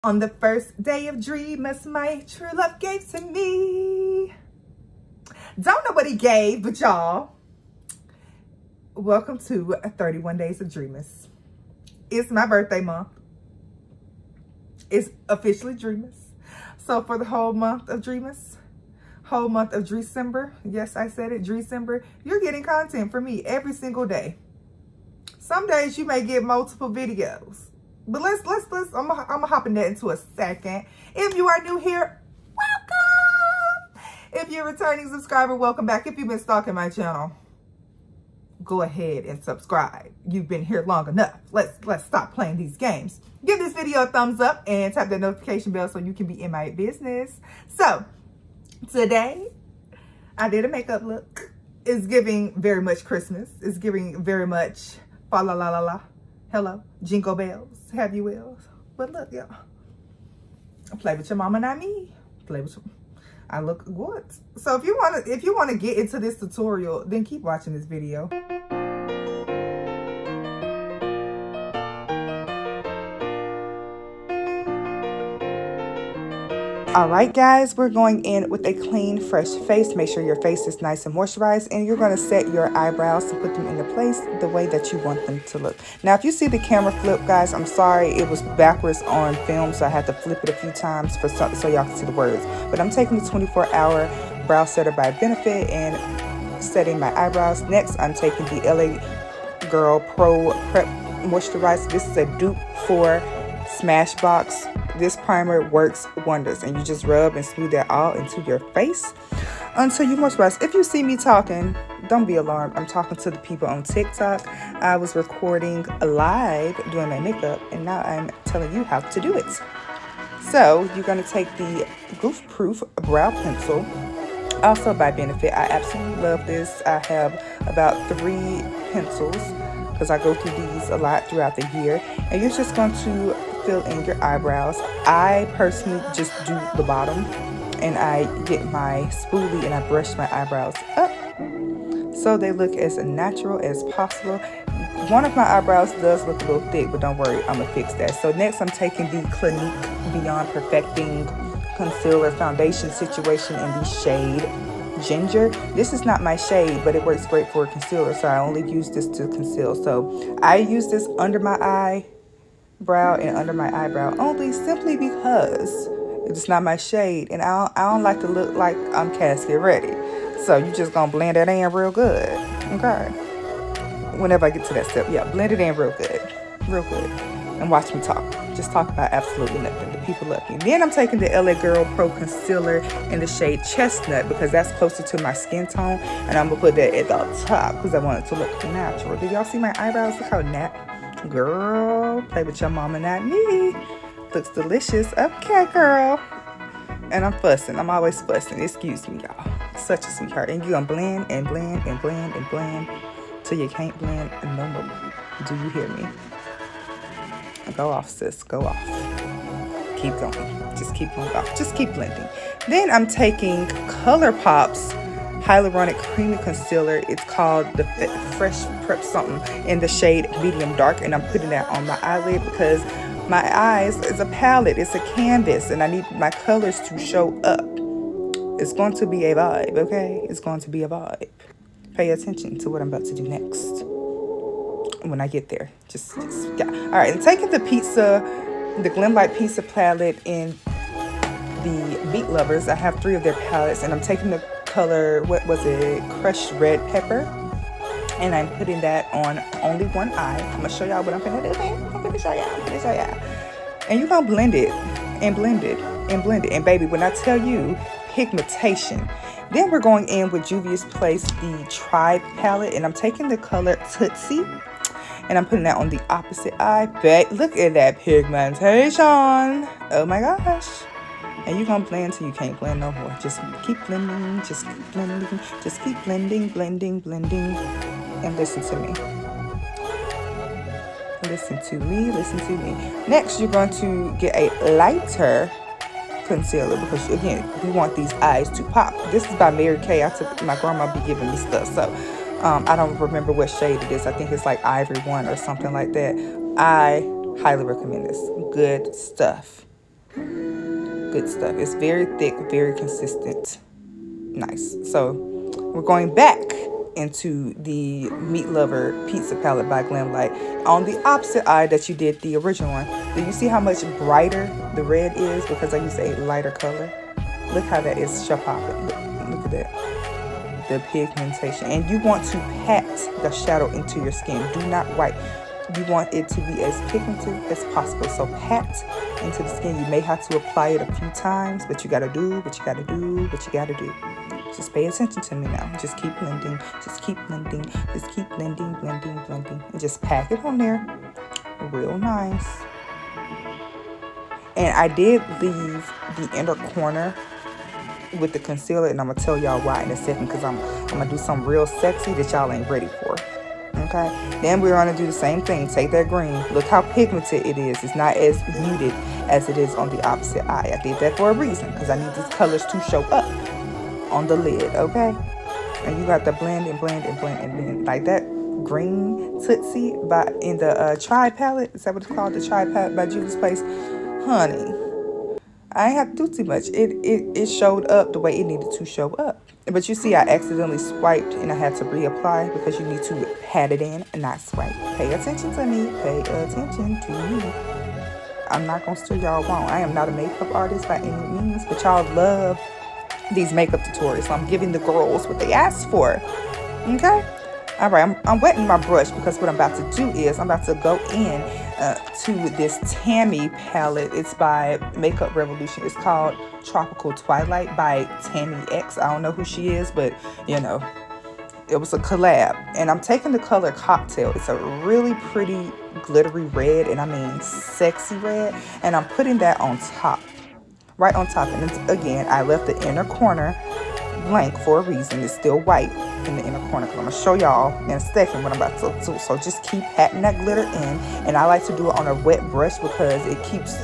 On the first day of Dreemas, my true love gave to me. Don't know what he gave, but y'all, welcome to 31 Days of Dreemas. It's my birthday month. It's officially Dreemas. So for the whole month of Dreemas, whole month of December, yes, I said it, December, you're getting content from me every single day. Some days you may get multiple videos. But I'm gonna hop in that into a second. If you are new here, welcome. If you're a returning subscriber, welcome back. If you've been stalking my channel, go ahead and subscribe. You've been here long enough. Let's stop playing these games. Give this video a thumbs up and tap that notification bell so you can be in my business. So today I did a makeup look. It's giving very much Christmas. It's giving very much fa la la la la. Hello, jingle bells, have you wills. But look, y'all, play with your mama, not me. Play with your, I look good. So if you wanna get into this tutorial, then keep watching this video. All right, guys, we're going in with a clean, fresh face. Make sure your face is nice and moisturized, and you're going to set your eyebrows to put them into place the way that you want them to look. Now, if you see the camera flip, guys, I'm sorry. It was backwards on film, so I had to flip it a few times for something so y'all can see the words. But I'm taking the 24-hour brow setter by Benefit and setting my eyebrows. Next, I'm taking the LA Girl Pro Prep Moisturizer. This is a dupe for Smashbox. This primer works wonders, and you just rub and smooth that all into your face until you moisturize. If you see me talking, don't be alarmed. I'm talking to the people on TikTok. I was recording live doing my makeup, and now I'm telling you how to do it. So you're going to take the Goof Proof Brow Pencil, also by Benefit. I absolutely love this. I have about 3 pencils because I go through these a lot throughout the year, and you're just going to fill in your eyebrows. I personally just do the bottom, and I get my spoolie and I brush my eyebrows up so they look as natural as possible. One of my eyebrows does look a little thick, but don't worry, I'm gonna fix that. So next I'm taking the Clinique Beyond Perfecting Concealer Foundation Situation in the shade Ginger. This is not my shade, but it works great for a concealer, so I only use this to conceal. So I use this under my eyebrow and under my eyebrow only, simply because it's not my shade, and I don't like to look like I'm casket ready. So you just gonna blend that in real good, okay? Whenever I get to that step, yeah, blend it in real good, and watch me talk. Just talk about absolutely nothing. The people love me. Then I'm taking the LA Girl Pro Concealer in the shade Chestnut because that's closer to my skin tone, and I'm gonna put that at the top because I want it to look natural. Did y'all see my eyebrows? Look how natural. Girl, play with your mama, not me. Looks delicious. Okay, girl. And I'm fussing. I'm always fussing. Excuse me, y'all. Such a sweetheart. And you're gonna blend and blend and blend and blend till you can't blend no more. Do you hear me? Go off, sis. Go off. Keep going. Just keep going off. Just keep blending. Then I'm taking ColourPop's Hyaluronic Creamy Concealer. It's called the Fresh Prep something in the shade Medium Dark, and I'm putting that on my eyelid because my eyes is a palette. It's a canvas, and I need my colors to show up. It's going to be a vibe, okay? It's going to be a vibe. Pay attention to what I'm about to do next. When I get there, just yeah. All right, I'm taking the Glimlight Pizza palette in the Beat Lovers. I have 3 of their palettes, and I'm taking the color, what was it, Crushed Red Pepper, and I'm putting that on only one eye. I'm gonna show y'all what I'm gonna do. I'm gonna show y'all. And you're gonna blend it and blend it and blend it. And baby, when I tell you pigmentation, then we're going in with Juvia's Place, the Tribe palette, and I'm taking the color Tootsie, and I'm putting that on the opposite eye. Look at that pigmentation. Oh my gosh. And you're gonna blend till you can't blend no more. Just keep blending, just keep blending, just keep blending, blending, blending. And listen to me. Listen to me, listen to me. Next, you're going to get a lighter concealer because, again, we want these eyes to pop. This is by Mary Kay. My grandma be giving me stuff, so I don't remember what shade it is. I think it's like Ivory 1 or something like that. I highly recommend this. Good stuff. good stuff. It's very thick, very consistent. Nice. So we're going back into the Meat Lover Pizza Palette by Glamlight on the opposite eye that you did the original one. Do you see how much brighter the red is because I used a lighter color? Look how that is popping. Look at that. The pigmentation. And you want to pat the shadow into your skin. Do not wipe. You want it to be as pigmented as possible. So pat into the skin. You may have to apply it a few times, but you gotta do what you gotta do, what you gotta do. Just pay attention to me now. Just keep blending. Just keep blending. Just keep blending, blending, blending. And just pack it on there. Real nice. And I did leave the inner corner with the concealer, and I'm gonna tell y'all why in a second, because I'm gonna do something real sexy that y'all ain't ready for. Okay, then we're gonna do the same thing. Take that green. Look how pigmented it is. It's not as muted as it is on the opposite eye. I did that for a reason, because I need these colors to show up on the lid. Okay, and you got to blend and blend and blend and blend like that. Green Tootsie in the Tri palette. Is that what it's called? The Tri palette by Juvia's Place. Honey, I ain't have to do too much. It showed up the way it needed to show up. But you see, I accidentally swiped and I had to reapply because you need to pat it in and not swipe. Pay attention to me. Pay attention to me. I'm not going to steal y'all wrong. I am not a makeup artist by any means, but y'all love these makeup tutorials. So I'm giving the girls what they asked for. Okay? All right, I'm wetting my brush because what I'm about to do is I'm about to go in to this Tammy palette. It's by Makeup Revolution. It's called Tropical Twilight by Tammy X. I don't know who she is, but you know, it was a collab. And I'm taking the color Cocktail. It's a really pretty glittery red, and I mean sexy red. And I'm putting that on top, right on top. And it's, again, I left the inner corner blank for a reason. It's still white in the inner corner, because I'm going to show y'all in a second what I'm about to do. So just keep patting that glitter in, and I like to do it on a wet brush because it keeps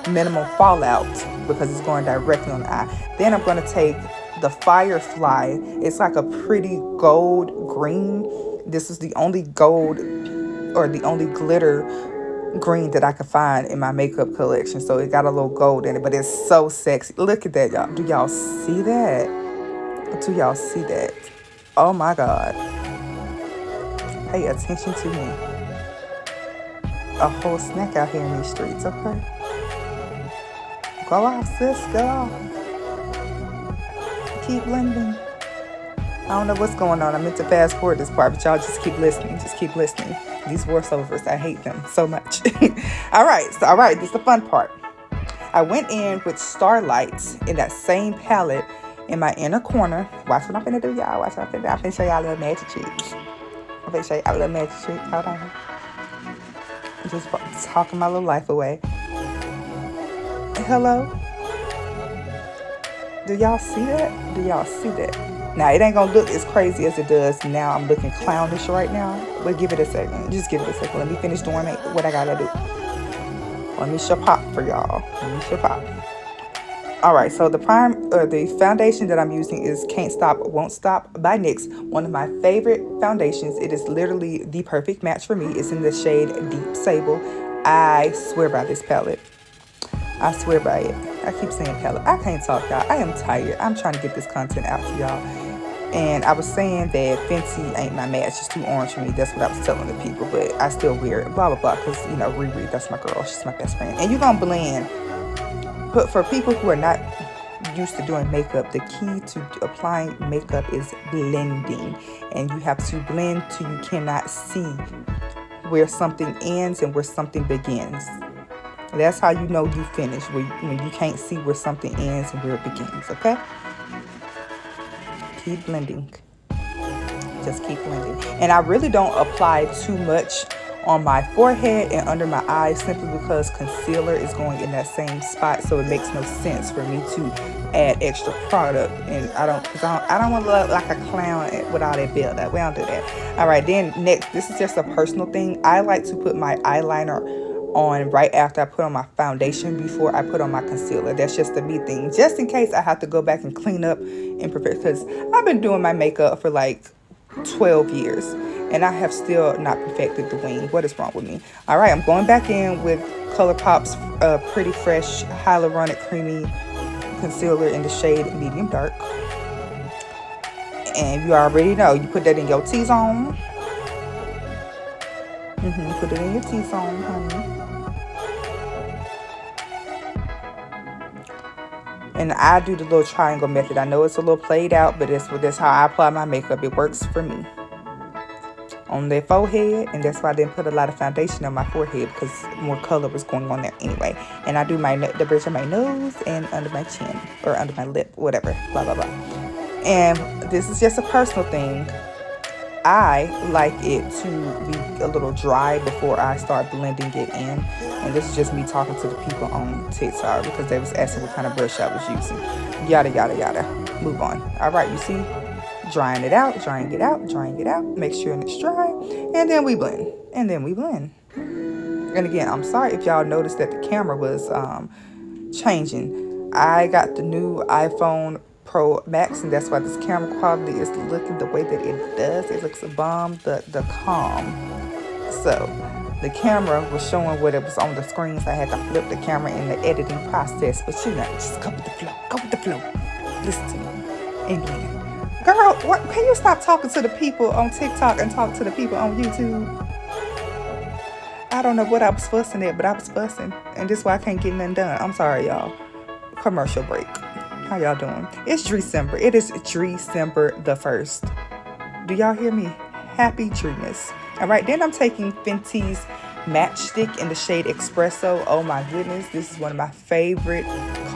minimal fallout because it's going directly on the eye. Then I'm going to take the Firefly. It's like a pretty gold green. This is the only gold or the only glitter green that I could find in my makeup collection. So it got a little gold in it, but it's so sexy. Look at that, y'all. Do y'all see that? Do y'all see that? Oh my God. Pay attention to me. A whole snack out here in these streets, okay? Go off, sis, go off. Keep blending. I don't know what's going on. I meant to fast forward this part, but y'all just keep listening. Just keep listening. These voiceovers, I hate them so much. All right, this is the fun part. I went in with Starlight in that same palette in my inner corner. Watch what I'm finna do, y'all. Watch what I'm finna show y'all a little magic trick. I'm finna show y'all a little magic trick. Hold on. I'm just talking my little life away. Hello? Do y'all see that? Do y'all see that? Now, it ain't gonna look as crazy as it does now. I'm looking clownish right now. But give it a second. Just give it a second. Let me finish doing what I gotta do. Let me show pop for y'all. Let me show pop. Alright, so the foundation that I'm using is Can't Stop, Won't Stop by NYX. One of my favorite foundations. It is literally the perfect match for me. It's in the shade Deep Sable. I swear by this palette. I swear by it. I keep saying palette. I can't talk, y'all. I am tired. I'm trying to get this content out to y'all. And I was saying that Fenty ain't my match. It's too orange for me. That's what I was telling the people. But I still wear it. Blah, blah, blah. Because, you know, Riri, that's my girl. She's my best friend. And you're going to blend. But for people who are not used to doing makeup, the key to applying makeup is blending. And you have to blend till you cannot see where something ends and where something begins. That's how you know you finished, when you can't see where something ends and where it begins, okay? Keep blending. Just keep blending. And I really don't apply too much on my forehead and under my eyes, simply because concealer is going in that same spot, so it makes no sense for me to add extra product. And I don't want to look like a clown with all that build up. We don't do that. All right, then next, this is just a personal thing. I like to put my eyeliner on right after I put on my foundation before I put on my concealer. That's just a me thing, just in case I have to go back and clean up and prepare, because I've been doing my makeup for like 12 years and I have still not perfected the wing. What is wrong with me? All right, I'm going back in with ColourPop's Pretty Fresh Hyaluronic Creamy concealer in the shade medium dark. And you already know, you put that in your T-zone. Put it in your T-zone, honey. And I do the little triangle method. I know it's a little played out, but that's how I apply my makeup. It works for me. On their forehead, and that's why I didn't put a lot of foundation on my forehead, because more color was going on there anyway. And I do the bridge of my nose and under my chin, or under my lip, whatever, blah, blah, blah. And this is just a personal thing. I like it to be a little dry before I start blending it in. And this is just me talking to the people on TikTok, because they was asking what kind of brush I was using. Yada, yada, yada. Move on. All right, you see? Drying it out, drying it out, drying it out. Make sure it's dry. And then we blend. And then we blend. And again, I'm sorry if y'all noticed that the camera was changing. I got the new iPhone Pro Max, and that's why this camera quality is looking the way that it does. It looks a bomb, the calm. So the camera was showing what it was on the screen, so I had to flip the camera in the editing process. But you know, just go with the flow. Go with the flow. Listen to me. And blend. Girl, what, can you stop talking to the people on TikTok and talk to the people on YouTube? I don't know what I was fussing at, but I was fussing. And this is why I can't get nothing done. I'm sorry, y'all. Commercial break. How y'all doing? It's December. It is December the 1st. Do y'all hear me? Happy Dreemas. All right, then I'm taking Fenty's Matchstick in the shade Espresso. Oh my goodness, this is one of my favorite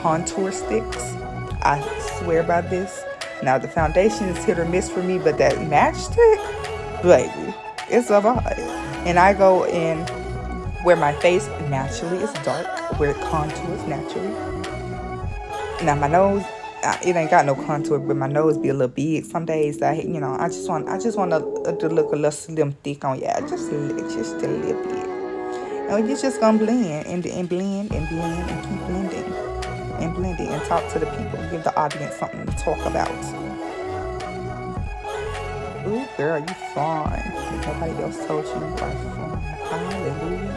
contour sticks. I swear by this. Now, the foundation is hit or miss for me, but that matchstick, baby, it's a vibe. And I go in where my face naturally is dark, where it contours naturally. Now, my nose, it ain't got no contour, but my nose be a little big some days. I just want to look a little slim, thick on yeah, just a little bit. And you're just gonna blend and blend and blend and keep blending. And blending and talk to the people. Give the audience something to talk about. Ooh, girl, you fine. If nobody else told you are fine. Hallelujah.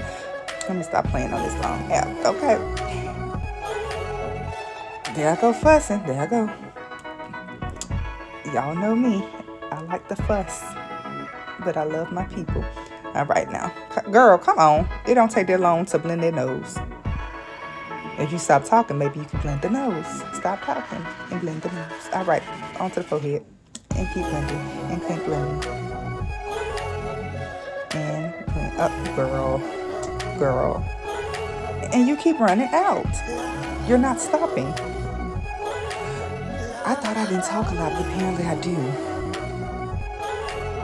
Let me stop playing on this long app. Okay. There I go fussing. There I go. Y'all know me. I like the fuss. But I love my people. All right now. Girl, come on. It don't take that long to blend their nose. If you stop talking, maybe you can blend the nose. Stop talking and blend the nose. All right, onto the forehead. And keep blending. And keep blending. And blend up, girl. And you keep running out. You're not stopping. I thought I didn't talk a lot, but apparently I do.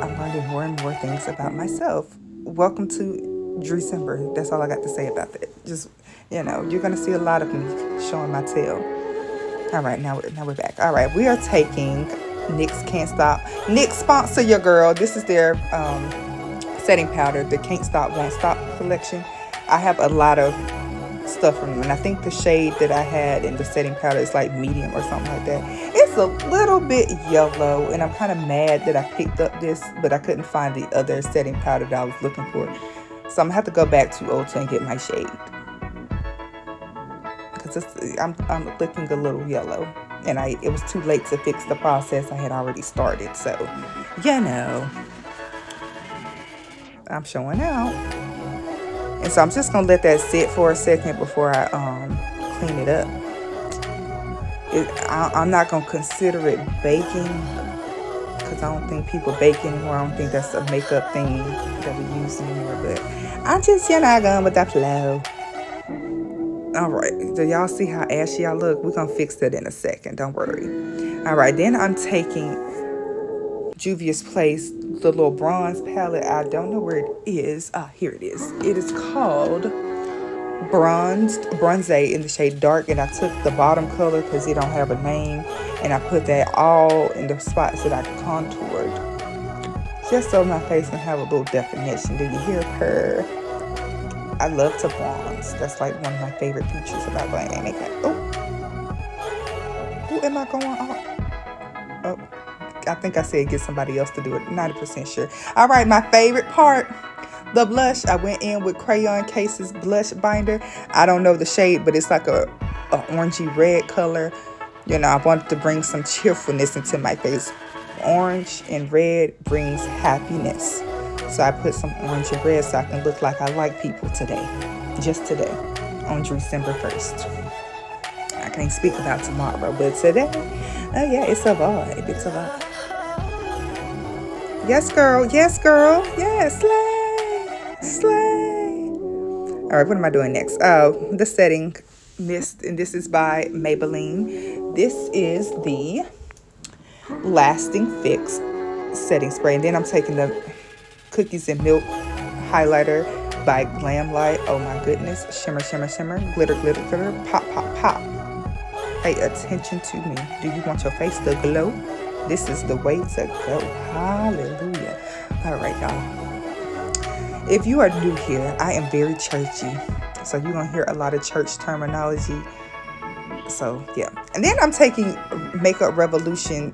I'm learning more and more things about myself. Welcome to December. That's all I got to say about that. Just, you know, you're going to see a lot of me showing my tail. All right, now we're back. All right, we are taking NYX Can't Stop. NYX sponsor your girl. This is their setting powder, the Can't Stop, Won't Stop collection. I have a lot of stuff from them, and I think the shade that I had in the setting powder is like medium or something like that. It's a little bit yellow, and I'm kind of mad that I picked up this, but I couldn't find the other setting powder that I was looking for. So I'm gonna have to go back to Ulta and get my shade, because I'm looking a little yellow, and it was too late to fix the process I had already started. So, you know, I'm showing out, and so I'm just gonna let that sit for a second before I clean it up. I'm not gonna consider it baking, because I don't think people bake anymore. I don't think that's a makeup thing that we use anymore, but I'm just, you know, going with the flow. All right, do y'all see how ashy I look? We're gonna fix that in a second, don't worry. All right, then I'm taking Juvia's Place, the little bronze palette. I don't know where it is. Ah, here it is. It is called Bronze in the shade Dark, and I took the bottom color because it don't have a name, and I put that all in the spots that I contoured, just so my face can have a little definition. Do you hear her? I love to bronze. That's like one of my favorite features about wearing makeup. Oh, who am I going on? Oh, I think I said get somebody else to do it. 90% sure. All right, my favorite part. The blush. I went in with Crayon Case's blush binder. I don't know the shade, but it's like a orangey red color. You know, I wanted to bring some cheerfulness into my face. Orange and red brings happiness. So I put some orange and red so I can look like I like people today. Just today. On December 1st. I can't speak about tomorrow, but today, oh yeah, it's a vibe. It's a vibe. Yes, girl. Yes, girl. Yes, slay. Slay. All right, what am I doing next? Oh, the setting mist, and this is by Maybelline. This is the Lasting Fix setting spray, and then I'm taking the Cookies and Milk highlighter by Glam Light. Oh my goodness. Shimmer, shimmer, shimmer. Glitter, glitter, glitter. Pop, pop, pop. Pay attention to me. Do you want your face to glow? This is the way to go. Hallelujah. All right, y'all. If you are new here, I am very churchy. So you're going to hear a lot of church terminology. So, yeah. And then I'm taking Makeup Revolution.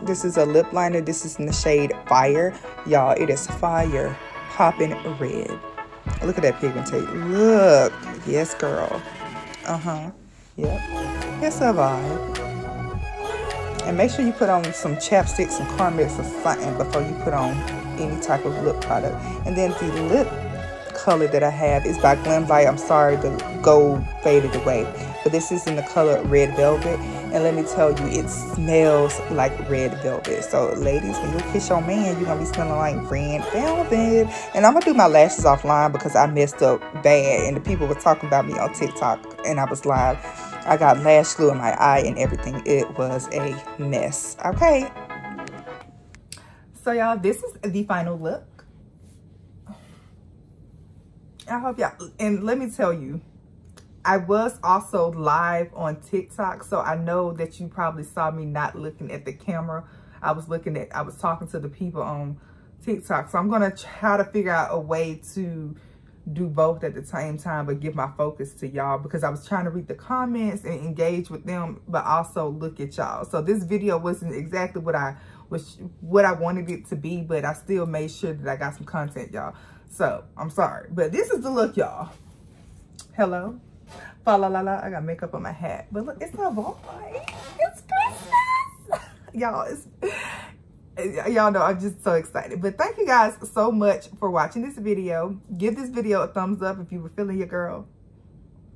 This is a lip liner. This is in the shade Fire. Y'all, it is fire. Popping red. Look at that pigmentation. Look. Yes, girl. Uh-huh. Yep. It's a vibe. And make sure you put on some chapstick, some Carmex or something before you put on any type of lip product. And then the lip color that I have is by Glam Light. I'm sorry, the gold faded away. But this is in the color Red Velvet. And let me tell you, it smells like red velvet. So, ladies, when you kiss your man, you're going to be smelling like red velvet. And I'm going to do my lashes offline because I messed up bad. And the people were talking about me on TikTok. And I was live. I got lash glue in my eye and everything. It was a mess. Okay. So, y'all, this is the final look. I hope y'all... And let me tell you, I was also live on TikTok, so I know that you probably saw me not looking at the camera. I was talking to the people on TikTok. So I'm going to try to figure out a way to do both at the same time, but give my focus to y'all, because I was trying to read the comments and engage with them, but also look at y'all. So this video wasn't exactly what I wanted it to be, but I still made sure that I got some content, y'all. So I'm sorry, but this is the look, y'all. Hello. Fa la la la. I got makeup on my hat, but look, it's not boy. It's Christmas, y'all. Y'all know I'm just so excited. But thank you guys so much for watching this video. Give this video a thumbs up if you were feeling your girl.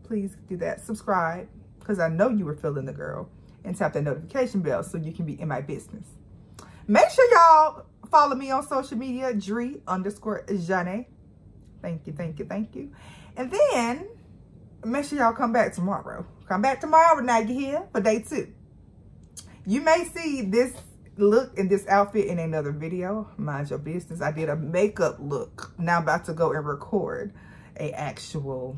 Please do that. Subscribe, because I know you were feeling the girl, and tap that notification bell so you can be in my business. Make sure y'all follow me on social media, Dree_Zhané. Thank you, thank you, thank you. And then make sure y'all come back tomorrow. Come back tomorrow now you're here for day 2. You may see this look in this outfit in another video. Mind your business. I did a makeup look. Now I'm about to go and record a actual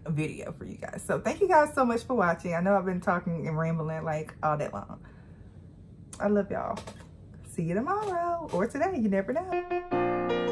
video for you guys. So thank you guys so much for watching. I know I've been talking and rambling like all that long. I love y'all. See you tomorrow or today. You never know.